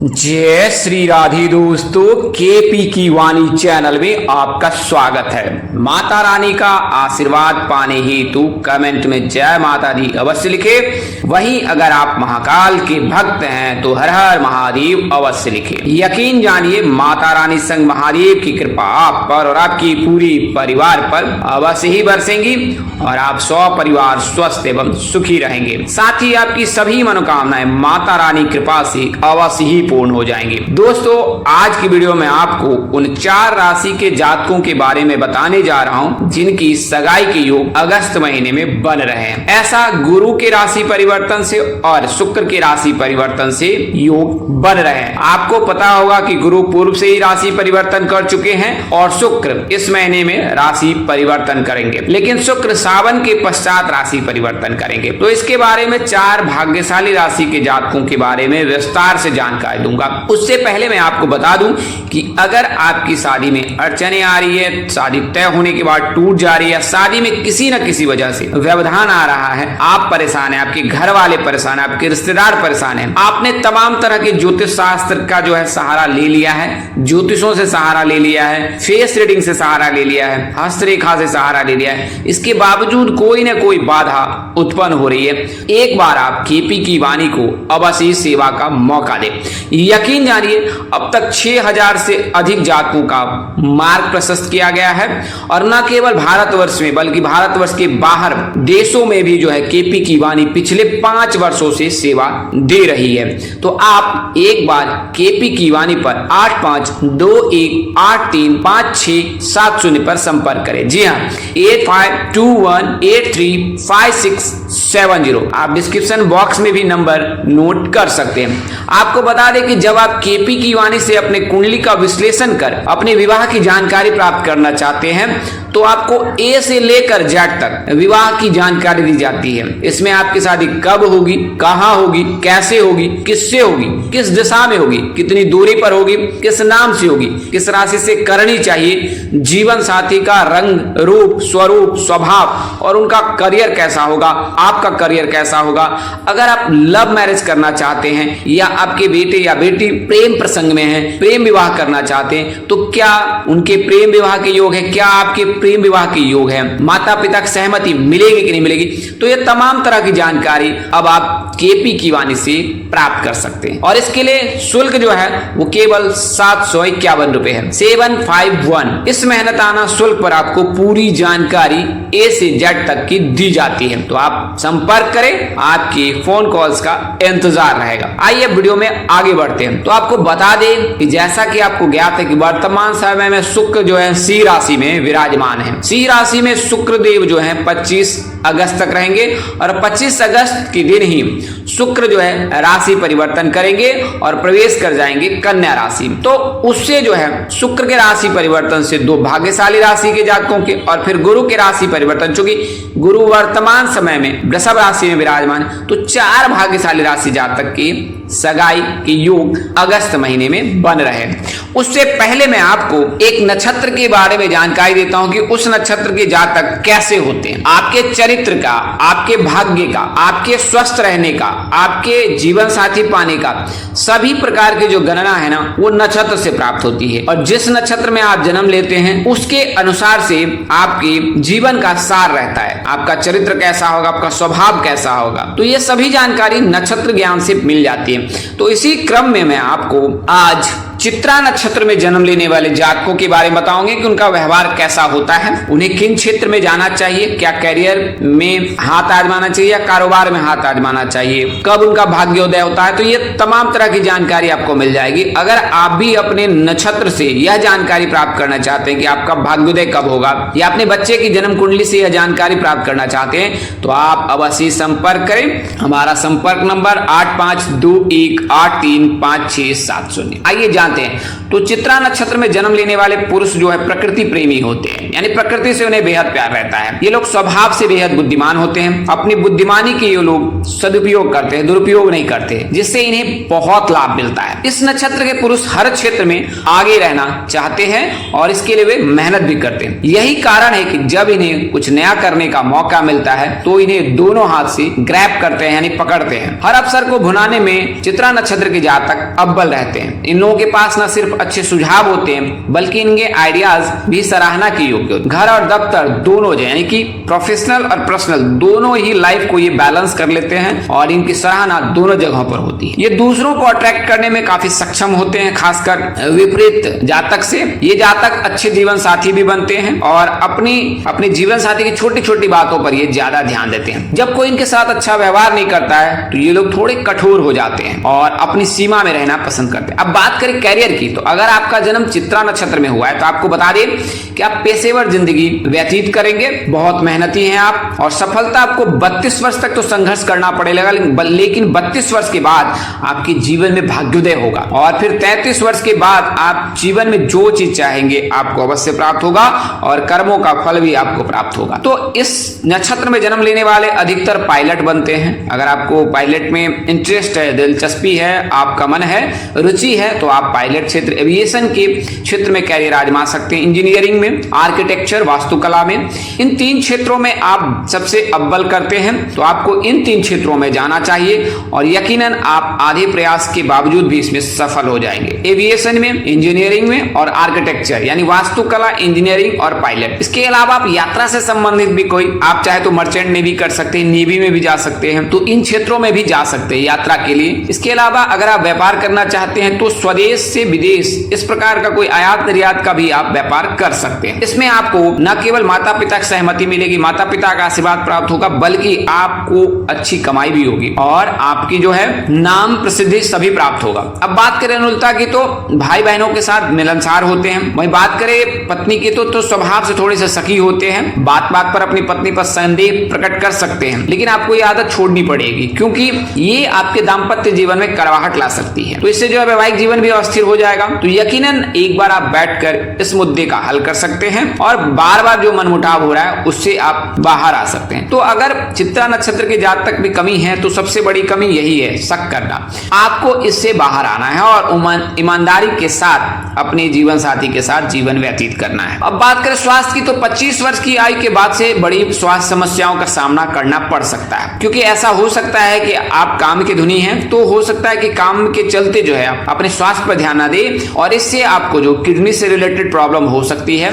जय श्री राधे दोस्तों, केपी की वाणी चैनल में आपका स्वागत है। माता रानी का आशीर्वाद पाने हेतु कमेंट में जय माता दी अवश्य लिखे। वहीं अगर आप महाकाल के भक्त हैं तो हर हर महादेव अवश्य लिखे। यकीन जानिए माता रानी संग महादेव की कृपा आप पर और आपकी पूरी परिवार पर अवश्य ही बरसेंगी और आप परिवार स्वस्थ एवं सुखी रहेंगे। साथ ही आपकी सभी मनोकामनाएं माता रानी कृपा से अवश्य ही पूर्ण हो जाएंगे। दोस्तों, आज की वीडियो में आपको उन 4 राशि के जातकों के बारे में बताने जा रहा हूं जिनकी सगाई के योग अगस्त महीने में बन रहे हैं। ऐसा गुरु के राशि परिवर्तन से और शुक्र के राशि परिवर्तन से योग बन रहे हैं। आपको पता होगा कि गुरु पूर्व से ही राशि परिवर्तन कर चुके हैं और शुक्र इस महीने में राशि परिवर्तन करेंगे, लेकिन शुक्र सावन के पश्चात राशि परिवर्तन करेंगे। तो इसके बारे में 4 भाग्यशाली राशि के जातकों के बारे में विस्तार से जानकारी दूंगा। उससे पहले मैं आपको बता दूं कि अगर आपकी शादी में अड़चने आ रही है, शादी तय होने के बाद टूट जा रही है, शादी में किसी न किसी वजह से व्यवधान आ रहा है, आप परेशान हैं, आपके घर वाले परेशान हैं, आपके रिश्तेदार परेशान हैं, आपने तमाम तरह के ज्योतिष शास्त्र का जो है सहारा ले लिया है, ज्योतिषों से सहारा ले लिया है, फेस रीडिंग से सहारा ले लिया है, हस्तरेखा से सहारा ले लिया है, इसके बावजूद कोई न कोई बाधा उत्पन्न हो रही है, एक बार आप केपी की वाणी को अवश्य सेवा का मौका दें। यकीन जानिए अब तक 6000 से अधिक जातकों का मार्ग प्रशस्त किया गया है और न केवल भारतवर्ष में बल्कि भारतवर्ष के बाहर देशों में भी जो है केपी की वाणी पिछले 5 वर्षों से सेवा दे रही है। तो आप एक बार केपी की वाणी पर 8521835670 पर संपर्क करें। जी हाँ, 8521835670। आप डिस्क्रिप्शन बॉक्स में भी नंबर नोट कर सकते हैं। आपको बता दें कि जब आप केपी की वाणी से अपने कुंडली का विश्लेषण कर अपने विवाह की जानकारी प्राप्त करना चाहते हैं तो आपको ए से लेकर जेड तक विवाह की जानकारी दी जाती है। इसमें आपकी शादी कब होगी, कहाँ होगी, कैसे होगी, किससे होगी, किस दिशा में होगी, कितनी दूरी पर होगी, किस नाम से होगी, किस राशि से करनी चाहिए, जीवन साथी का रंग रूप स्वरूप स्वभाव और उनका करियर कैसा होगा, आपका करियर कैसा होगा, अगर आप लव मैरिज करना चाहते हैं या आपके बेटे या बेटी प्रेम प्रसंग में है, प्रेम विवाह करना चाहते हैं तो क्या उनके प्रेम विवाह के योग है, क्या आपके प्रेम विवाह के योग है, माता पिता की सहमति मिलेगी कि नहीं मिलेगी, तो ये तमाम तरह की जानकारी अब आप केपी की वाणी से प्राप्त कर सकते हैं। और इसके लिए शुल्क जो है वो केवल 751 रुपए है, 751। इस मेहनताना शुल्क पर आपको पूरी जानकारी ए से जेड तक की दी जाती है। तो आप संपर्क करें, आपके फोन कॉल्स का इंतजार रहेगा। आइए वीडियो में आगे बढ़ते हैं। तो आपको बता दें कि जैसा कि आपको ज्ञात है कि वर्तमान समय में शुक्र जो है सिंह राशि में विराजमान है। सिंह राशि में शुक्र देव जो है 25 अगस्त तक रहेंगे और 25 अगस्त के दिन ही शुक्र जो है राशि परिवर्तन करेंगे और प्रवेश कर जाएंगे कन्या राशि। तो उससे जो है शुक्र के राशि परिवर्तन से 2 भाग्यशाली राशि के जातकों के और फिर गुरु के राशि परिवर्तन, चूंकि गुरु वर्तमान समय में वृषभ राशि में विराजमान, तो 4 भाग्यशाली राशि जातक की सगाई के योग अगस्त महीने में बन रहे हैं। उससे पहले मैं आपको एक नक्षत्र के बारे में जानकारी देता हूं कि उस नक्षत्र के जातक कैसे होते हैं। आपके चरित्र का, आपके भाग्य का, आपके स्वस्थ रहने का, आपके जीवन साथी पाने का सभी प्रकार की जो गणना है ना वो नक्षत्र से प्राप्त होती है और जिस नक्षत्र में आप जन्म लेते हैं उसके अनुसार से आपके जीवन का सार रहता है। आपका चरित्र कैसा होगा, आपका स्वभाव कैसा होगा, तो ये सभी जानकारी नक्षत्र ज्ञान से मिल जाती है। तो इसी क्रम में मैं आपको आज चित्रा नक्षत्र में जन्म लेने वाले जातकों के बारे में बताऊंगे कि उनका व्यवहार कैसा होता है, उन्हें किन क्षेत्र में जाना चाहिए, क्या करियर में हाथ आजमाना चाहिए या कारोबार में हाथ आजमाना चाहिए, कब उनका भाग्योदय होता है। तो ये तमाम तरह की जानकारी आपको मिल जाएगी। अगर आप भी अपने नक्षत्र से यह जानकारी प्राप्त करना चाहते हैं कि आपका भाग्योदय कब होगा या अपने बच्चे की जन्म कुंडली से यह जानकारी प्राप्त करना चाहते हैं तो आप अवश्य संपर्क करें। हमारा संपर्क नंबर 8521835670। आइए जानते हैं तो चित्रा नक्षत्र में जन्म लेने वाले पुरुष जो है प्रकृति प्रेमी होते हैं, यानी प्रकृति से उन्हें बेहद प्यार रहता है। ये लोग स्वभाव से बेहद बुद्धिमान होते हैं। अपनी बुद्धिमानी के ये लोग सदुपयोग करते हैं, दुरुपयोग नहीं करते, जिससे इन्हें बहुत लाभ मिलता है। इस नक्षत्र के पुरुष हर क्षेत्र में आगे रहना चाहते हैं और इसके लिए वे मेहनत भी करते हैं। यही कारण है कि जब इन्हें कुछ नया करने का मौका मिलता है तो इन्हें दोनों हाथ से ग्रैब करते हैं, यानी पकड़ते हैं। हर अवसर को भुनाने में चित्रा नक्षत्र के जातक अव्वल रहते हैं। इन लोगों के पास न सिर्फ अच्छे सुझाव होते हैं बल्कि इनके आइडियाज भी सराहना की योग्य होते हैं। घर और दफ्तर दोनों जो यानी कि प्रोफेशनल और पर्सनल दोनों ही लाइफ को ये बैलेंस कर लेते हैं और इनकी सराहना दोनों जगहों पर होती है। ये दूसरों को अट्रैक्ट करने में काफी सक्षम होते हैं, खासकर विपरीत जातक से। ये जातक अच्छे जीवन साथी भी बनते हैं और अपने जीवन साथी की छोटी छोटी बातों पर ये ज्यादा ध्यान देते हैं। जब कोई इनके साथ अच्छा व्यवहार नहीं करता है तो ये लोग थोड़े कठोर हो जाते हैं और अपनी सीमा में रहना पसंद करते हैं। अब बात करें कैरियर की, तो अगर आपका जन्म चित्रा नक्षत्र में हुआ है तो आपको बता दें कि आप पेशेवर जिंदगी व्यतीत करेंगे। बहुत मेहनती हैं आप और सफलता आपको 32 वर्ष तक तो संघर्ष करना पड़ेगा, लेकिन 32 वर्ष के बाद आपके जीवन में भाग्योदय होगा और फिर 33 वर्ष के बाद आप जीवन में जो चीज चाहेंगे आपको अवश्य प्राप्त होगा और कर्मों का फल भी आपको प्राप्त होगा। तो इस नक्षत्र में जन्म लेने वाले अधिकतर पायलट बनते हैं। अगर आपको पायलट में इंटरेस्ट है, दिलचस्पी है, आपका मन है, रुचि है तो आप पायलट क्षेत्र, एविएशन के क्षेत्र में कैरियर आजमा सकते हैं। इंजीनियरिंग में, आर्किटेक्चर, वास्तुकला में, इन 3 क्षेत्रों में आप सबसे अव्वल करते हैं तो आपको इन 3 क्षेत्रों में जाना चाहिए और यकीनन आप आधे प्रयास के बावजूद भी इसमें सफल हो जाएंगे। एविएशन में, इंजीनियरिंग में और आर्किटेक्चर यानी वास्तुकला, इंजीनियरिंग और पायलट। इसके अलावा आप यात्रा से संबंधित भी कोई, आप चाहे तो मर्चेंट नेवी कर सकते हैं, नेवी में भी जा सकते हैं, तो इन क्षेत्रों में भी जा सकते हैं यात्रा के लिए। इसके अलावा अगर आप व्यापार करना चाहते हैं तो स्वदेश से विदेश इस प्रकार का कोई आयात निर्यात का भी आप व्यापार कर सकते हैं। इसमें आपको न केवल माता पिता की सहमति मिलेगी, माता पिता का आशीर्वाद प्राप्त होगा, बल्कि आपको अच्छी कमाई भी होगी और आपकी जो है नाम प्रसिद्धि सभी प्राप्त होगा। अब बात करें अनुकूलता की तो भाई बहनों के साथ मिलनसार होते हैं। वहीं बात करें पत्नी की तो स्वभाव से थोड़े से सखी होते हैं। बात बात पर अपनी पत्नी पर संदेह प्रकट कर सकते हैं, लेकिन आपको ये आदत छोड़नी पड़ेगी क्योंकि ये आपके दाम्पत्य जीवन में कड़वाहट ला सकती है। तो इससे जो है वैवाहिक जीवन भी अस्थिर हो जाएगा। तो यकीनन एक बार आप बैठकर इस मुद्दे का हल कर सकते हैं और बार बार जो मनमुटाव हो रहा है उससे आप बाहर आ सकते हैं। तो अगर चित्रा नक्षत्र के जातक में कमी है तो सबसे बड़ी कमी यही है, शक करना। आपको इससे बाहर आना है और ईमानदारी के साथ अपने जीवन साथी के साथ जीवन व्यतीत करना है। अब बात करें स्वास्थ्य की तो 25 वर्ष की आयु के बाद से बड़ी स्वास्थ्य समस्याओं का सामना करना पड़ सकता है, क्योंकि ऐसा हो सकता है कि आप काम के धुनी हैं तो हो सकता है कि काम के चलते जो है आप अपने स्वास्थ्य पर ध्यान न दें और इससे आपको जो किडनी से रिलेटेड प्रॉब्लम हो सकती है,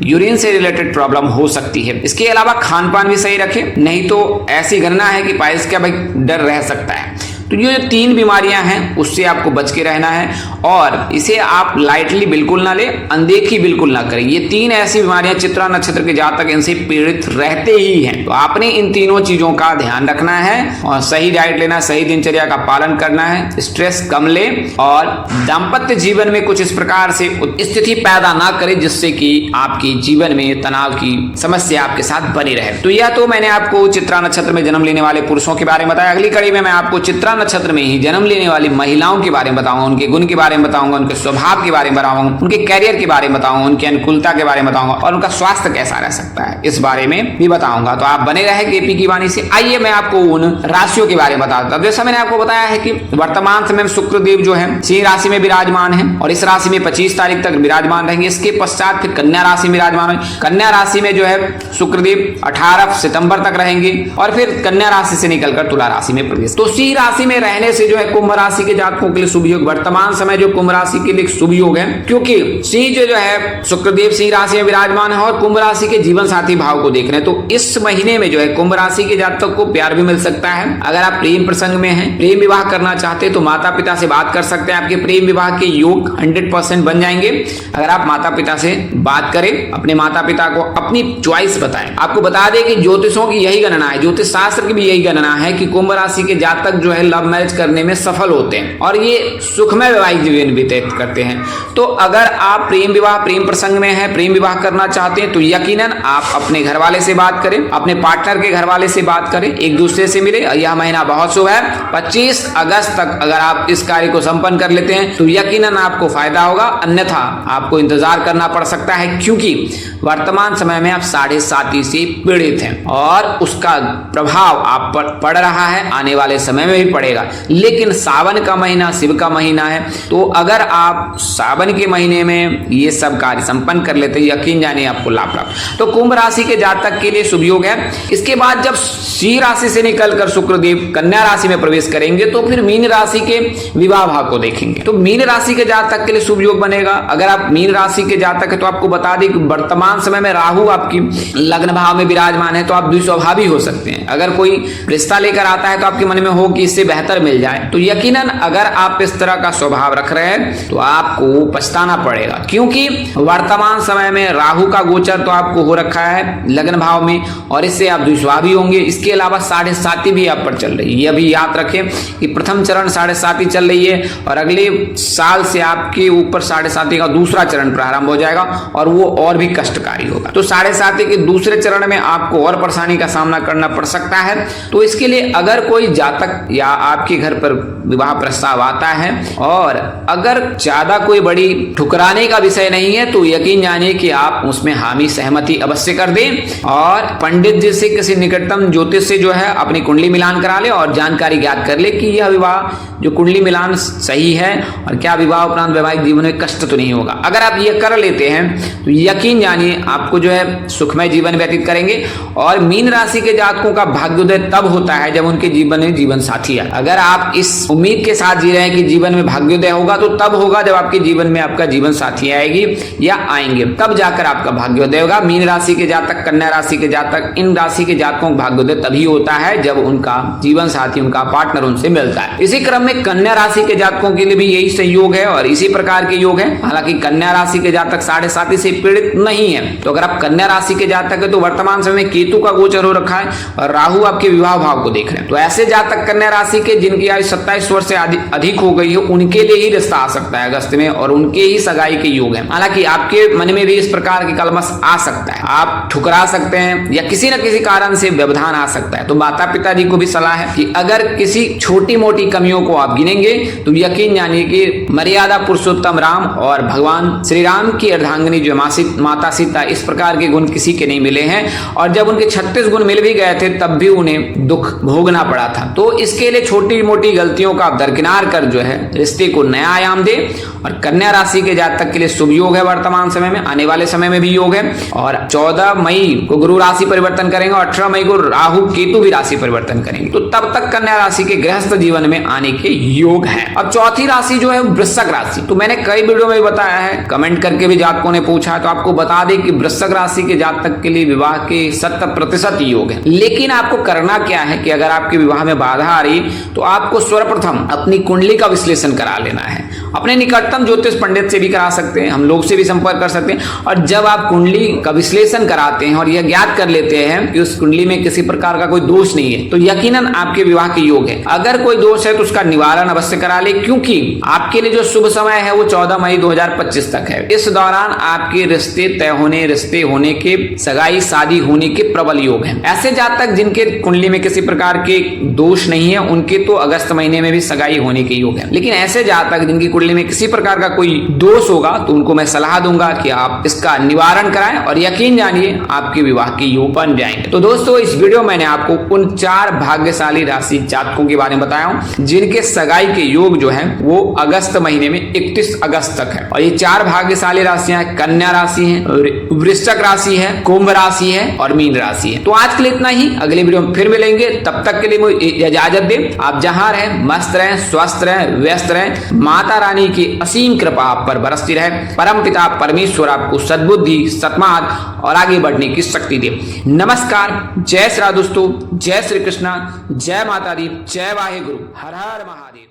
यूरिन से रिलेटेड प्रॉब्लम हो सकती है। इसके अलावा खान पान भी सही रखें, नहीं तो ऐसी गणना है कि पाइल्स का भाई डर रह सकता है। तो ये जो 3 बीमारियां हैं उससे आपको बच के रहना है और इसे आप लाइटली बिल्कुल ना ले, अनदेखी बिल्कुल ना करें। ये 3 ऐसी बीमारियां चित्रा नक्षत्र के जातक इनसे पीड़ित रहते ही हैं। तो आपने इन तीनों चीजों का ध्यान रखना है और सही डाइट लेना, सही दिनचर्या का पालन करना है, स्ट्रेस कम ले और दाम्पत्य जीवन में कुछ इस प्रकार से स्थिति पैदा ना करें जिससे कि आपके जीवन में तनाव की समस्या आपके साथ बनी रहे। तो यह तो मैंने आपको चित्रा नक्षत्र में जन्म लेने वाले पुरुषों के बारे में बताया। अगली कड़ी में मैं आपको चित्रा नक्षत्र में ही जन्म लेने वाली महिलाओं के बारे में बताऊंगा, उनके गुण के बारे में बताऊंगा, उनके स्वभाव के बारे में बताऊंगा, उनके कैरियर के बारे में बताऊंगा, उनकी अनुकूलता के बारे में बताऊंगा और उनका स्वास्थ्य कैसा रह सकता है इस बारे में भी बताऊंगा। तो आप बने रहे केपी की वाणी से। आइए मैं आपको उन राशियों के बारे में बताता हूं। जैसा मैंने आपको बताया है कि वर्तमान समय में शुक्रदेव जो है सिंह राशि में विराजमान है और इस राशि में 25 तारीख तक विराजमान रहेंगे। इसके पश्चात फिर कन्या राशि में विराजमान है। कन्या राशि में जो है शुक्रदेव 18 सितंबर तक रहेंगे और फिर कन्या राशि से निकलकर तुला राशि में प्रवेश। तो सिंह राशि में रहने से जो है कुंभ राशि के जातकों के लिए शुभ योग, वर्तमान समय जो कुंभ राशि के लिए शुभ योग है, क्योंकि सिंह जो है शुक्रदेव सिंह राशि में विराजमान है और कुंभ राशि के जीवन साथी भाव को देख रहे हैं। तो इस महीने में जो है कुंभ राशि के जातकों को प्यार भी मिल सकता है। अगर आप प्रेम प्रसंग में हैं, प्रेम विवाह करना चाहते हैं तो माता पिता से बात कर सकते हैं, आपके प्रेम विवाह के योग 100% बन जाएंगे। अगर आप माता पिता से बात करें, अपने माता पिता को अपनी चॉइस बताएं। आपको बता दें कि ज्योतिषों की यही गणना है, ज्योतिष शास्त्र की भी यही गणना है कि कुंभ राशि के जातक जो है लव लव मैरिज करने में सफल होते हैं और ये सुखमय वैवाहिक जीवन व्यतीत करते हैं। तो अगर आप प्रेम विवाह, प्रेम प्रसंग में हैं, प्रेम विवाह करना चाहते हैं तो यकीनन आप अपने घर वाले से बात करें, अपने पार्टनर के घर वाले से बात करें, एक दूसरे से मिले। यह महीना बहुत शुभ है। 25 अगस्त तक अगर आप इस कार्य को संपन्न कर लेते हैं तो यकीनन आपको फायदा होगा, अन्यथा आपको इंतजार करना पड़ सकता है, क्योंकि वर्तमान समय में आप 7.5 से पीड़ित हैं और उसका प्रभाव आप पर पड़ रहा है, आने वाले समय में भी पड़ेगा। लेकिन सावन का महीना शिव का महीना है, तो अगर आप सावन के महीने में ये सब कार्य संपन्न कर लेते हैं, यकीन जानिए आपको लाभ प्राप्त। तो कुंभ राशि के जातक के लिए शुभ योग है। इसके बाद जब सिंह राशि से निकलकर शुक्रदेव कन्या राशि में प्रवेश करेंगे तो फिर मीन राशि के विवाह भाव को देखेंगे। तो मीन राशि के जातक के लिए शुभ योग बनेगा। अगर आप मीन राशि के जातक है तो आपको बता दें कि वर्तमान समय में राहु आपकी लग्न भाव में विराजमान है, तो आप द्विस्वभावी हो सकते हैं। अगर कोई रिश्ता लेकर आता है तो आपके मन में हो कि इससे बेहतर मिल जाए, तो यकीनन अगर आप इस तरह का स्वभाव रख रहे हैं तो आपको पछताना पड़ेगा, क्योंकि वर्तमान समय में राहु का गोचर तो आपको हो रखा है लग्न भाव में और इससे आप द्विस्वभावी होंगे। इसके अलावा 7.5 भी आप पर चल रही है। यह भी याद रखें कि प्रथम चरण 7.5 चल रही है और अगले साल से आपके ऊपर 7.5 का दूसरा चरण प्रारंभ हो जाएगा और वो और भी कष्टकारी होगा। तो 7.5 के दूसरे चरण में आपको और परेशानी का सामना करना पड़ सकता है। तो इसके लिए अगर कोई जातक या आपके घर पर विवाह प्रस्ताव आता है और अगर ज्यादा कोई बड़ी ठुकराने का विषय नहीं है तो यकीन जानिए कि आप उसमें हामी सहमति अवश्य कर दें और पंडित जी से, किसी निकटतम ज्योतिष से जो है अपनी कुंडली मिलान करा ले और जानकारी ज्ञात कर ले कि यह विवाह जो कुंडली मिलान सही है और क्या विवाह उपरांत वैवाहिक जीवन में कष्ट तो नहीं होगा। अगर आप ये कर लेते हैं तो यकीन जानिए आपको जो है सुखमय जीवन व्यतीत करेंगे। और मीन राशि के जातकों का भाग्योदय तब होता है जब उनके जीवन में जीवन साथी है। अगर आप इस उम्मीद के साथ जी रहे हैं कि जीवन में भाग्योदय होगा तो तब होगा जब आपके जीवन में आपका जीवन साथी आएगी या आएंगे, तब जाकर आपका भाग्योदय होगा। मीन राशि के जातक, कन्या राशि के जातक, इन राशि के जातकों का भाग्योदय तभी होता है जब उनका जीवन साथी, उनका पार्टनर उनसे मिलता है। इसी क्रम में कन्या राशि के जातकों के लिए भी यही संयोग है और इसी प्रकार के योग है। हालांकि कन्या राशि के जातक 7.5 से पीड़ित नहीं है। तो अगर आप कन्या राशि के जातक है तो वर्तमान समय में केतु का गोचर हो रखा है और राहु आपके विवाह भाव को देख रहे हैं। तो ऐसे जातक कन्या राशि के जिनकी आयु 27 वर्ष से अधिक हो गई है उनके लिए ही रिश्ता आ सकता है अगस्त में और उनके ही सगाई के योग है। हालांकि आपके मन में भी इस प्रकार की कलमश आ सकता है, आप ठुकरा सकते हैं या किसी न किसी कारण से व्यवधान आ सकता है। तो माता पिता जी को भी सलाह है कि अगर किसी छोटी मोटी कमियों को आप गिनेंगे तो यकीन जानिए कि मर्यादा पुरुषोत्तम राम और भगवान श्री राम की अर्धांगिनी जो माता सीता, इस प्रकार के गुण किसी के नहीं मिले हैं। और जब उनके 36 गुण मिल भी गए थे तब भी उन्हें दुख भोगना पड़ा था। तो इसके लिए छोटी मोटी गलतियों का दरकिनार कर जो है रिश्ते को नया आयाम दे। और कन्या राशि के जातक के लिए शुभ योग है वर्तमान समय में, आने वाले समय में भी योग है। और 14 मई को गुरु राशि परिवर्तन करेंगे और 18 मई को राहु केतु भी राशि परिवर्तन करेंगे। तो तब तक कन्या राशि के गृहस्थ जीवन में आने के योग है। अब चौथी राशि जो है वृश्चिक राशि, तो मैंने कई वीडियो में बताया है, कमेंट करके भी जातकों ने पूछा है, तो आपको बता दें कि वृश्चिक राशि के जातक के लिए विवाह के 70% योग है। लेकिन आपको करना क्या है कि अगर आपके विवाह में बाधा आ रही तो आपको सर्वप्रथम अपनी कुंडली का विश्लेषण करा लेना है। अपने निकटतम ज्योतिष पंडित से भी करा सकते हैं, हम लोग से भी संपर्क कर सकते हैं। और जब आप कुंडली का विश्लेषण कराते हैं और यह ज्ञात कर लेते हैं कि उस कुंडली में किसी प्रकार का कोई दोष नहीं है तो यकीनन आपके विवाह के योग है। अगर कोई दोष है तो उसका निवारण अवश्य करा ले, क्योंकि आपके लिए जो शुभ समय है वो 14 मई 2025 तक है। इस दौरान आपके रिश्ते तय होने, रिश्ते होने के, सगाई शादी होने के प्रबल योग हैं। ऐसे जातक जिनके कुंडली में किसी प्रकार के दोष नहीं है उनके तो अगस्त महीने में भी सगाई होने के योग है। लेकिन ऐसे जातक जिनकी कुंडली में किसी प्रकार का कोई दोष होगा तो उनको मैं सलाह दूंगा कि आप इसका निवारण कराएं और यकीन जानिए आपके विवाह के योग बन जाएंगे। तो दोस्तों इस वीडियो में मैंने आपको उन 4 भाग्यशाली राशि जातकों के बारे में बताया हूं जिनके सगाई के योग जो है वो अगस्त महीने में 31 अगस्त तक है। और ये 4 भाग्यशाली राशियां कन्या राशि है, वृश्चिक राशि है, कुंभ राशि है और मीन राशि है। तो आज के लिए इतना ही, अगले वीडियो में फिर मिलेंगे। तब तक के लिए मुझे इजाजत दें। आप जहां रहें मस्त रहें, स्वस्थ रहें, व्यस्त रहें। माता रानी की असीम कृपा आप पर बरसती रहे। परम पिता परमेश्वर आपको सद्बुद्धि, सत्मार्ग और आगे बढ़ने की शक्ति दे। नमस्कार, जय श्री राम दोस्तों, जय श्री कृष्णा, जय माता दी, जय वाहे गुरु, हर हर महादेव।